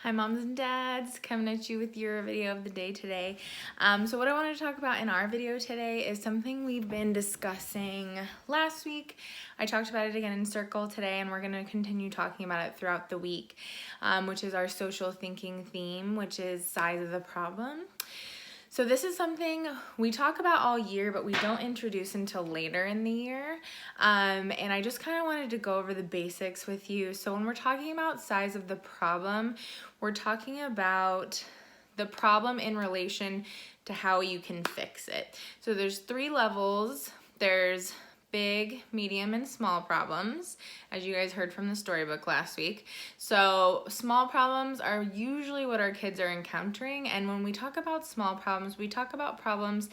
Hi moms and dads, coming at you with your video of the day today. So what I wanted to talk about in our video today is something we've been discussing last week. I talked about it again in Circle today, and we're going to continue talking about it throughout the week, which is our social thinking theme, which is size of the problem. So this is something we talk about all year, but we don't introduce until later in the year. And I just kind of wanted to go over the basics with you. So when we're talking about size of the problem, we're talking about the problem in relation to how you can fix it. So there's 3 levels. There's big, medium, and small problems, as you guys heard from the storybook last week. So small problems are usually what our kids are encountering, and when we talk about small problems, we talk about problems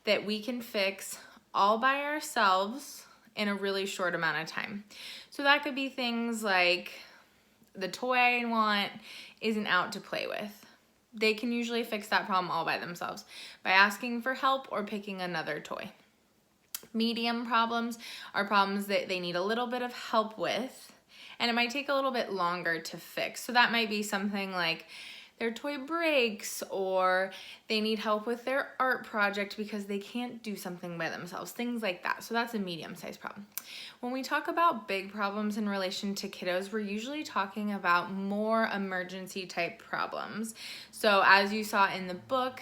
that we can fix all by ourselves in a really short amount of time. So that could be things like the toy I want isn't out to play with. They can usually fix that problem all by themselves by asking for help or picking another toy. Medium problems are problems that they need a little bit of help with, and it might take a little bit longer to fix. So that might be something like their toy breaks, or they need help with their art project because they can't do something by themselves, things like that. So that's a medium-sized problem. When we talk about big problems in relation to kiddos, we're usually talking about more emergency type problems. So as you saw in the book,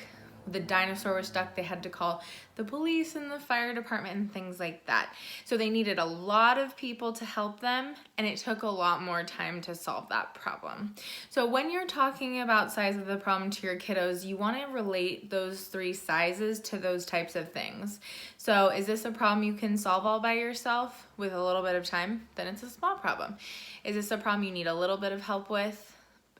the dinosaur was stuck, they had to call the police and the fire department and things like that. So they needed a lot of people to help them, and it took a lot more time to solve that problem. So when you're talking about size of the problem to your kiddos, you want to relate those 3 sizes to those types of things. So is this a problem you can solve all by yourself with a little bit of time? Then it's a small problem. Is this a problem you need a little bit of help with,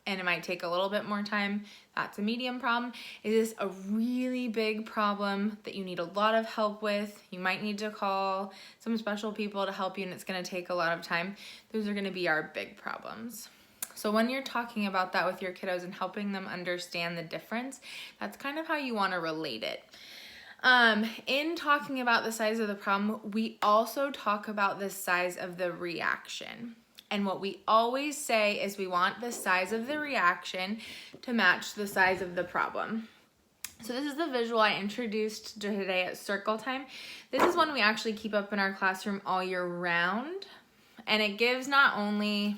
and it might take a little bit more time? That's a medium problem. Is this a really big problem that you need a lot of help with? You might need to call some special people to help you, and it's going to take a lot of time. Those are going to be our big problems. So when you're talking about that with your kiddos and helping them understand the difference, that's kind of how you want to relate it. In talking about the size of the problem, we also talk about the size of the reaction. And what we always say is we want the size of the reaction to match the size of the problem. So this is the visual I introduced today at Circle Time. This is one we actually keep up in our classroom all year round. And it gives not only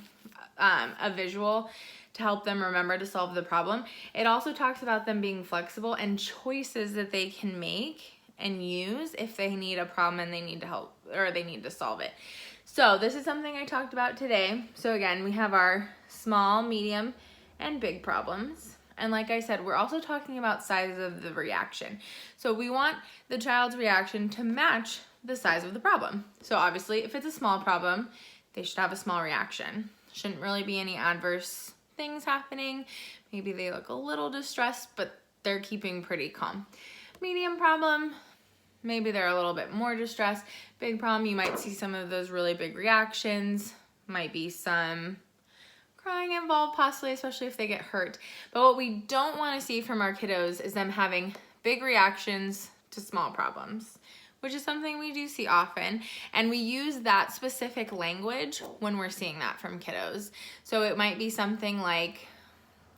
a visual to help them remember to solve the problem, it also talks about them being flexible and choices that they can make and use if they need a problem and they need to help or they need to solve it. So this is something I talked about today. So again, we have our small, medium, and big problems. And like I said, we're also talking about size of the reaction. So we want the child's reaction to match the size of the problem. So obviously, if it's a small problem, they should have a small reaction. Shouldn't really be any adverse things happening. Maybe they look a little distressed, but they're keeping pretty calm. Medium problem, maybe they're a little bit more distressed. Big problem, you might see some of those really big reactions. Might be some crying involved possibly, especially if they get hurt. But what we don't want to see from our kiddos is them having big reactions to small problems, which is something we do see often. And we use that specific language when we're seeing that from kiddos. So it might be something like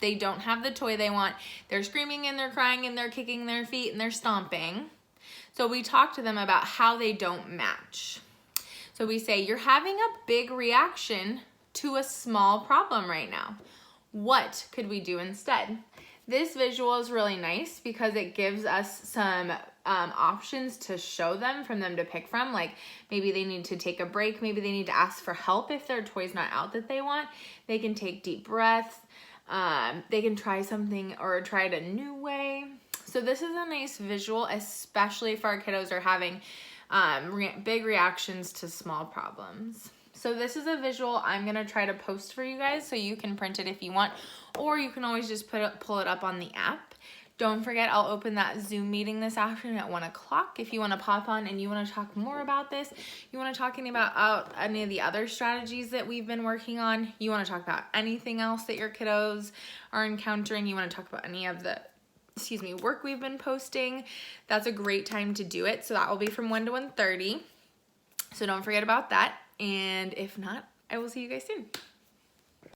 they don't have the toy they want. They're screaming and they're crying and they're kicking their feet and they're stomping. So we talk to them about how they don't match. So we say, you're having a big reaction to a small problem right now. What could we do instead? This visual is really nice because it gives us some options to show them, from them to pick from. Like maybe they need to take a break. Maybe they need to ask for help if their toy's not out that they want. They can take deep breaths. They can try something or try it a new way. So this is a nice visual, especially if our kiddos are having big reactions to small problems. So this is a visual I'm going to try to post for you guys so you can print it if you want, or you can always just pull it up on the app. Don't forget, I'll open that Zoom meeting this afternoon at 1 o'clock. If you want to pop on and you want to talk more about this, you want to talk about any of the other strategies that we've been working on, you want to talk about anything else that your kiddos are encountering, you want to talk about any of the work we've been posting, that's a great time to do it. So that will be from 1 to 1:30. So don't forget about that. And if not, I will see you guys soon.